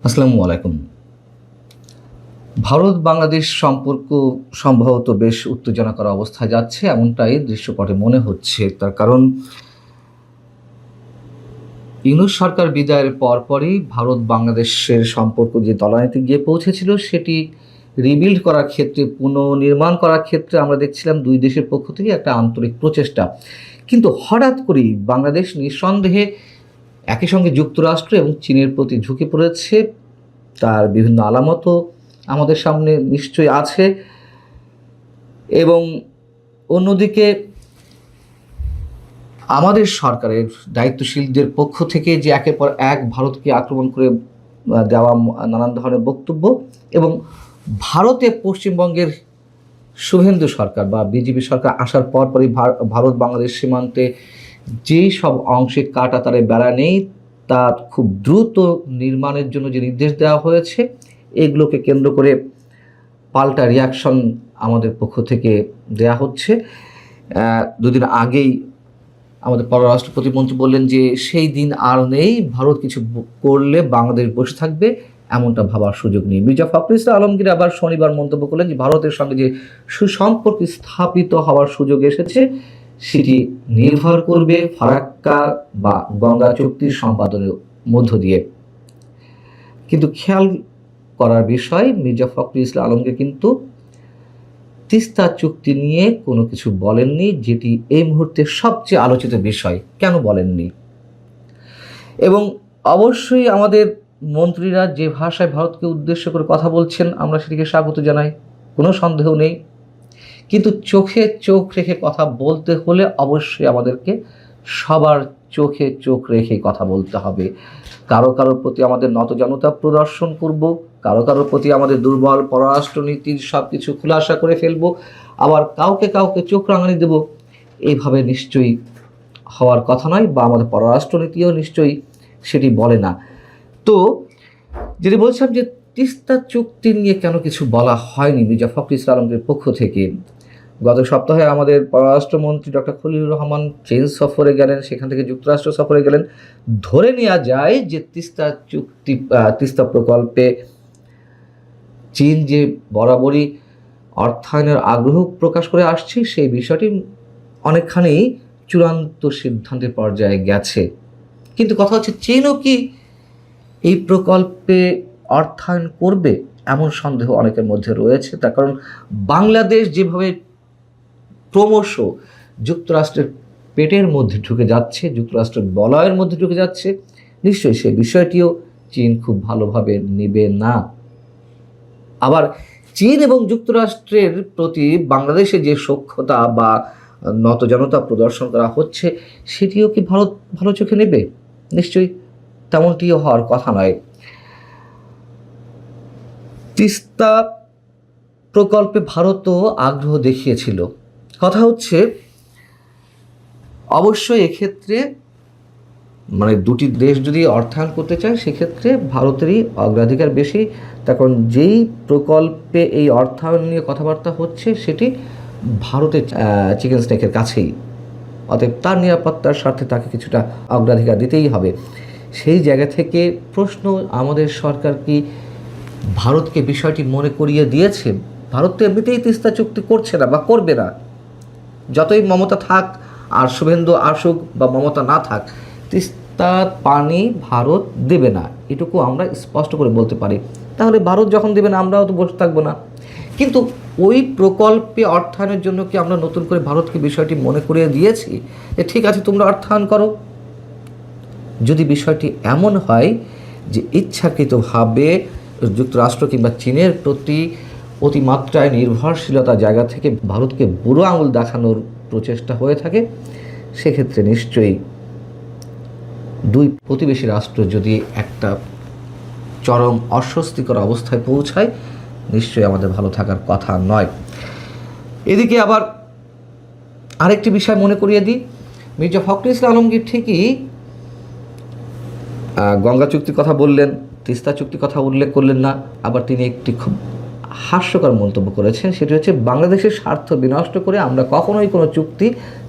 আসসালামু আলাইকুম। ভারত বাংলাদেশ সম্পর্ক সম্ভবত বেশ উত্তেজনাকর অবস্থায় যাচ্ছে এমনটাই দৃশ্যপটে মনে হচ্ছে। তার কারণ ইউনূস সরকার বিদায়ের পরপরই ভারত বাংলাদেশের সম্পর্ক যে তলানিতে গিয়ে পৌঁছেছিল সেটি রিবিল্ড করার ক্ষেত্রে, পুনর্নির্মাণ করার ক্ষেত্রে আমরা দেখছিলাম দুই দেশের পক্ষ থেকে একটা আন্তরিক প্রচেষ্টা। কিন্তু হঠাৎ করেই বাংলাদেশ নিঃসন্দেহে একই সঙ্গে যুক্তরাষ্ট্র এবং চীনের প্রতি ঝুঁকে পড়েছে। তার বিভিন্ন আলামতও আমাদের সামনে নিশ্চয়ই আছে। এবং অন্যদিকে আমাদের সরকারের দায়িত্বশীলদের পক্ষ থেকে যে একের পর এক ভারতকে আক্রমণ করে দেওয়া নানান ধরনের বক্তব্য, এবং ভারতে পশ্চিমবঙ্গের শুভেন্দু সরকার বা বিজেপি সরকার আসার পরপরই ভারত বাংলাদেশ সীমান্তে যেই সব অংশে কাঁটাতারে বেড়া নেই তা খুব দ্রুত নির্মাণের জন্য যে নির্দেশ দেওয়া হয়েছে, এগুলোকে কেন্দ্র করে পাল্টা রিয়াকশন আমাদের পক্ষ থেকে দেয়া হচ্ছে। দুদিন আগেই আমাদের পররাষ্ট্র প্রতিমন্ত্রী বললেন যে সেই দিন আর নেই, ভারত কিছু করলে বাংলাদেশ বসে থাকবে এমনটা ভাবার সুযোগ নেই। মির্জা ফখরুল ইসলাম আলমগীর আবার শনিবার মন্তব্য করলেন যে ভারতের সঙ্গে যে সুসম্পর্ক স্থাপিত হওয়ার সুযোগ এসেছে সেটি নির্ভর করবে ফারাক্কা বা গঙ্গা চুক্তির সম্পাদনের মধ্য দিয়ে। কিন্তু খেয়াল করার বিষয়, মির্জা ফখরুল ইসলাম আলমগীর কিন্তু তিস্তা চুক্তি নিয়ে কোনো কিছু বলেননি, যেটি এই মুহূর্তে সবচেয়ে আলোচিত বিষয়। কেন বলেননি? এবং অবশ্যই আমাদের মন্ত্রীরা যে ভাষায় ভারতকে উদ্দেশ্য করে কথা বলছেন আমরা সেটিকে স্বাগত জানাই, কোনো সন্দেহ নেই। কিন্তু চোখে চোখ রেখে কথা বলতে হলে অবশ্যই আমাদেরকে সবার চোখে চোখ রেখে কথা বলতে হবে। কারো কারোর প্রতি আমাদের নতজানতা প্রদর্শন করব, কারো কারোর প্রতি আমাদের দুর্বল পররাষ্ট্রনীতির সব কিছু খুলাসা করে ফেলব, আবার কাউকে কাউকে চোখ রাঙানি দেব, এইভাবে নিশ্চয়ই হওয়ার কথা নয়, বা আমাদের পররাষ্ট্রনীতিও নিশ্চয়ই সেটি বলে না। তো যেটি বলছিলাম যে তিস্তা চুক্তি নিয়ে কেন কিছু বলা হয়নি মির্জা ফখরুল ইসলাম আলমগীরের পক্ষ থেকে। গত সপ্তাহে আমাদের পররাষ্ট্রমন্ত্রী ডক্টর খলিলুর রহমান চীন সফরে গেলেন, সেখান থেকে যুক্তরাষ্ট্র সফরে গেলেন। ধরে নেওয়া যায় যে তিস্তা প্রকল্পে চীন যে বরাবরই অর্থায়নের আগ্রহ প্রকাশ করে আসছে সেই বিষয়টি অনেকখানি চূড়ান্ত সিদ্ধান্তের পর্যায়ে গেছে। কিন্তু কথা হচ্ছে, চীনও কি এই প্রকল্পে অর্থায়ন করবে এমন সন্দেহ অনেকের মধ্যে রয়েছে। তার কারণ বাংলাদেশ যেভাবে ক্রমশ যুক্তরাষ্ট্রের পেটের মধ্যে ঢুকে যাচ্ছে, যুক্তরাষ্ট্রের বলয়ের মধ্যে ঢুকে যাচ্ছে, নিশ্চয়ই সে বিষয়টিও চীন খুব ভালোভাবে নেবে না। আবার চীন এবং যুক্তরাষ্ট্রের প্রতি বাংলাদেশে যে সখ্যতা বা নতজানতা প্রদর্শন করা হচ্ছে সেটিও কি ভারত ভালো চোখে নেবে? নিশ্চয়ই তেমনটিও হওয়ার কথা নয়। তিস্তা প্রকল্পে ভারতও আগ্রহ দেখিয়েছিল। কথা হচ্ছে, অবশ্যই এক্ষেত্রে মানে দুটি দেশ যদি অর্থায়ন করতে চায় সেক্ষেত্রে ভারতেরই অগ্রাধিকার বেশি। তার কারণ যেই প্রকল্পে এই অর্থায়ন নিয়ে কথাবার্তা হচ্ছে সেটি ভারতের চিকেন স্নেকের কাছেই, অতএব তার নিরাপত্তার স্বার্থে তাকে কিছুটা অগ্রাধিকার দিতেই হবে। সেই জায়গা থেকে প্রশ্ন, আমাদের সরকার কি ভারতকে বিষয়টি মনে করিয়ে দিয়েছে? ভারত তো এমনিতেই তিস্তা চুক্তি করছে না বা করবে না, যতই মমতা থাক আর শুভেন্দু আসুক বা মমতা না থাক, তিস্তার পানি ভারত দেবে না, এটুকু আমরা স্পষ্ট করে বলতে পারি। তাহলে ভারত যখন দেবে না আমরাও তো বসে থাকবো না। কিন্তু ওই প্রকল্পে অর্থায়নের জন্য কি আমরা নতুন করে ভারতকে বিষয়টি মনে করিয়ে দিয়েছি যে ঠিক আছে তোমরা অর্থায়ন করো? যদি বিষয়টি এমন হয় যে ইচ্ছাকৃতভাবে যুক্তরাষ্ট্র কিংবা চীনের প্রতি অতিমাত্রায় নির্ভরশীলতা জায়গা থেকে ভারতকে বুড়ো আঙুল দেখানোর প্রচেষ্টা হয়ে থাকে, সেক্ষেত্রে নিশ্চয়ই দুই প্রতিবেশী রাষ্ট্র যদি একটা চরম অস্বস্তিকর অবস্থায় পৌঁছায়, নিশ্চয়ই আমাদের ভালো থাকার কথা নয়। এদিকে আবার আরেকটি বিষয় মনে করিয়ে দিই, মির্জা ফখরুল ইসলাম আলমগীর ঠিকই গঙ্গা চুক্তির কথা বললেন, তিস্তা চুক্তির কথা উল্লেখ করলেন না। আবার তিনি একটি খুব হাস্যকর মন্তব্য করেছেন, সেটি হচ্ছে বাংলাদেশের স্বার্থ বিনষ্ট করে আমরা কখনোই কোনো চুক্তি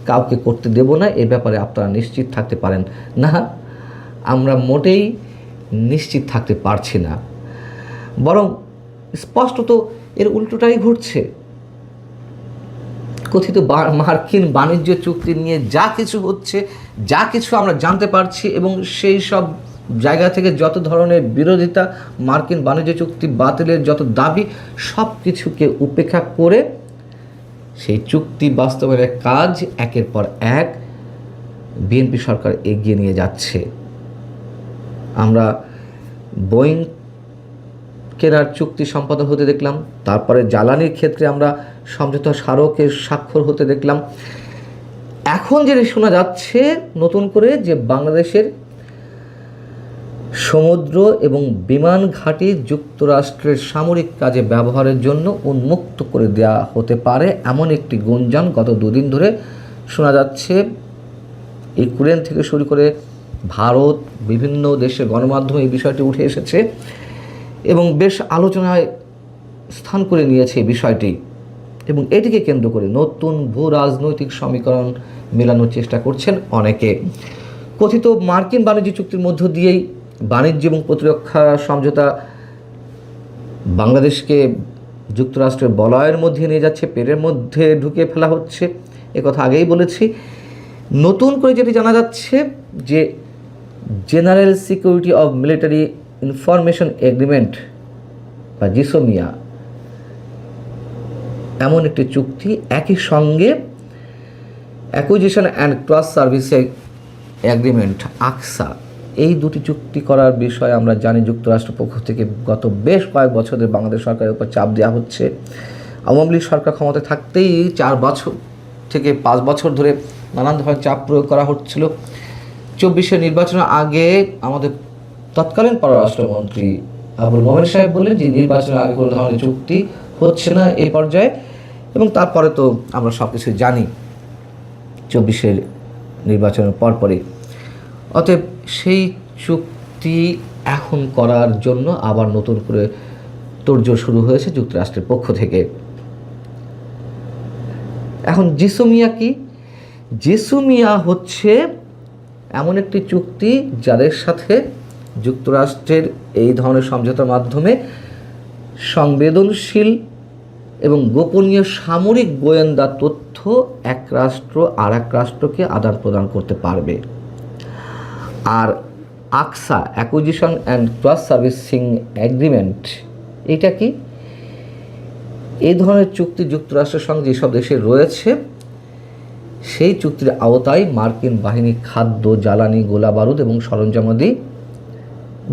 কাউকে করতে দেব না, এ ব্যাপারে আপনারা নিশ্চিত থাকতে পারেন। না, আমরা মোটেই নিশ্চিত থাকতে পারছি না, বরং স্পষ্টত এর উল্টোটাই ঘটছে। কথিত মার্কিন বাণিজ্য চুক্তি নিয়ে যা কিছু হচ্ছে, যা কিছু আমরা জানতে পারছি, এবং সেই সব জায়গা থেকে যত ধরনের বিরোধিতা, মার্কিন বাণিজ্য চুক্তি বাতিলের যত দাবি, সব কিছুকে উপেক্ষা করে সেই চুক্তি বাস্তবায়নের কাজ একের পর এক বিএনপি সরকার এগিয়ে নিয়ে যাচ্ছে। আমরা বোয়িং কেনার চুক্তি সম্পাদন হতে দেখলাম, তারপরে জ্বালানির ক্ষেত্রে আমরা সমঝোতা স্মারকের স্বাক্ষর হতে দেখলাম। এখন যেটা শোনা যাচ্ছে নতুন করে যে বাংলাদেশের সমুদ্র এবং বিমান ঘাঁটি যুক্তরাষ্ট্রের সামরিক কাজে ব্যবহারের জন্য উন্মুক্ত করে দেওয়া হতে পারে, এমন একটি গুঞ্জন গত দুদিন ধরে শোনা যাচ্ছে। ইউক্রেন থেকে শুরু করে ভারত, বিভিন্ন দেশের গণমাধ্যমে এই বিষয়টি উঠে এসেছে এবং বেশ আলোচনায় স্থান করে নিয়েছে এই বিষয়টি, এবং এটিকে কেন্দ্র করে নতুন ভূ রাজনৈতিক সমীকরণ মেলানোর চেষ্টা করছেন অনেকে। কথিত মার্কিন বাণিজ্য চুক্তির মধ্য দিয়েই বাণিজ্য এবং প্রতিরক্ষা সমঝোতা বাংলাদেশকে যুক্তরাষ্ট্রের বলয়ের মধ্যে নিয়ে যাচ্ছে, পেরের মধ্যে ঢুকিয়ে ফেলা হচ্ছে, একথা আগেই বলেছি। নতুন করে যেটি জানা যাচ্ছে যে general security of military information agreement বা জিসোমিয়া এমন একটি চুক্তি, একই সঙ্গে acquisition and cross service agreement ACSA, এই দুটি চুক্তি করার বিষয়ে আমরা জানি যুক্তরাষ্ট্র পক্ষ থেকে গত বেশ কয়েক বছর ধরে বাংলাদেশ সরকারের উপর চাপ দেওয়া হচ্ছে। আওয়ামী লীগ সরকার ক্ষমতায় থাকতেই 4 বছর থেকে 5 বছর ধরে নানান ধরনের চাপ প্রয়োগ করা হচ্ছিল। 24-এর নির্বাচনের আগে আমাদের তৎকালীন পররাষ্ট্রমন্ত্রী আবুল মোমেন সাহেব বললেন যে নির্বাচনের আগে কোনো ধরনের চুক্তি হচ্ছে না এই পর্যায়ে, এবং তারপরে তো আমরা সব কিছু জানি 24-এর নির্বাচনের পরপরই। অতএব সেই চুক্তি এখন করার জন্য আবার নতুন করে তোড়জোড় শুরু হয়েছে যুক্তরাষ্ট্রের পক্ষ থেকে। এখন জিসোমিয়া কি? জিসোমিয়া হচ্ছে এমন একটি চুক্তি যাদের সাথে যুক্তরাষ্ট্রের এই ধরনের সমঝোতার মাধ্যমে সংবেদনশীল এবং গোপনীয় সামরিক গোয়েন্দা তথ্য এক রাষ্ট্র আর এক রাষ্ট্রকে আদান প্রদান করতে পারবে। আর ACSA, acquisition and cross servicing agreement, এটা কি? এই ধরনের চুক্তি যুক্তরাষ্ট্রের সঙ্গে যেসব দেশের রয়েছে সেই চুক্তির আওতায় মার্কিন বাহিনী খাদ্য, জ্বালানি, গোলা বারুদ এবং সরঞ্জামাদি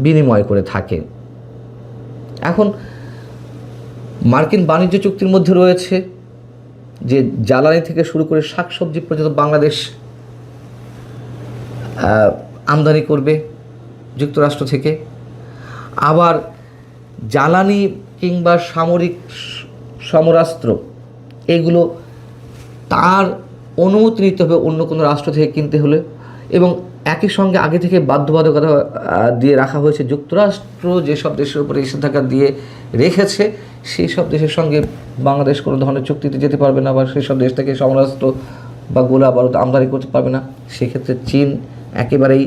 বিনিময় করে থাকে। এখন মার্কিন বাণিজ্য চুক্তির মধ্যে রয়েছে যে জ্বালানি থেকে শুরু করে শাকসবজি পর্যন্ত বাংলাদেশ আমদানি করবে যুক্তরাষ্ট্র থেকে। আবার জ্বালানি কিংবা সামরিক সমরাস্ত্র এগুলো তার অনুমতি নিতে হবে অন্য কোনো রাষ্ট্র থেকে কিনতে হলে, এবং একই সঙ্গে আগে থেকে বাধ্যবাধকতা দিয়ে রাখা হয়েছে যুক্তরাষ্ট্র যেসব দেশের উপরে নিষেধাজ্ঞা দিয়ে রেখেছে সেই সব দেশের সঙ্গে বাংলাদেশ কোনো ধরনের চুক্তিতে যেতে পারবে না, বা সেই সব দেশ থেকে সমরাস্ত্র বা গোলা বারুদ আমদানি করতে পারবে না। সেক্ষেত্রে চীন একেবারেই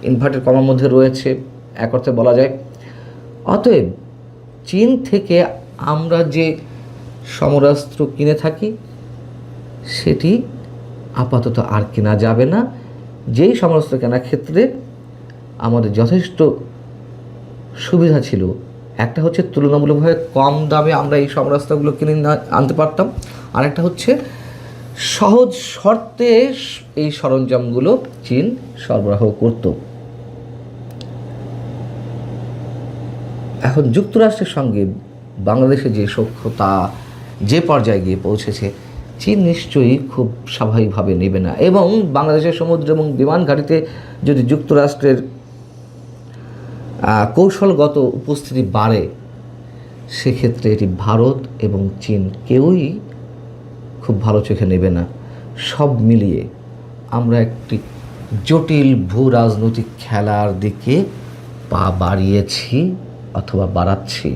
ইনভার্টেড কমার মধ্যে রয়েছে এক অর্থে বলা যায়। অতএব চীন থেকে আমরা যে সমরাস্ত্র কিনে থাকি সেটি আপাতত আর কেনা যাবে না। যেই সমরাস্ত্র কেনার ক্ষেত্রে আমাদের যথেষ্ট সুবিধা ছিল, একটা হচ্ছে তুলনামূলকভাবে কম দামে আমরা এই সমরাস্ত্রগুলো কিনে আনতে পারতাম, আর একটা হচ্ছে সহজ শর্তে এই সরঞ্জামগুলো চীন সরবরাহ করত। এখন যুক্তরাষ্ট্রের সঙ্গে বাংলাদেশে যে সখ্যতা যে পর্যায়ে গিয়ে পৌঁছেছে, চীন নিশ্চয়ই খুব স্বাভাবিকভাবে নেবে না, এবং বাংলাদেশের সমুদ্র এবং বিমান ঘাঁটিতে যদি যুক্তরাষ্ট্রের কৌশলগত উপস্থিতি বাড়ে সেক্ষেত্রে এটি ভারত এবং চীন কেউই খুব ভালো চোখে নেবে না। সব মিলিয়ে আমরা একটি জটিল ভূ রাজনৈতিক খেলার দিকে পা বাড়িয়েছি অথবা বাড়াচ্ছি।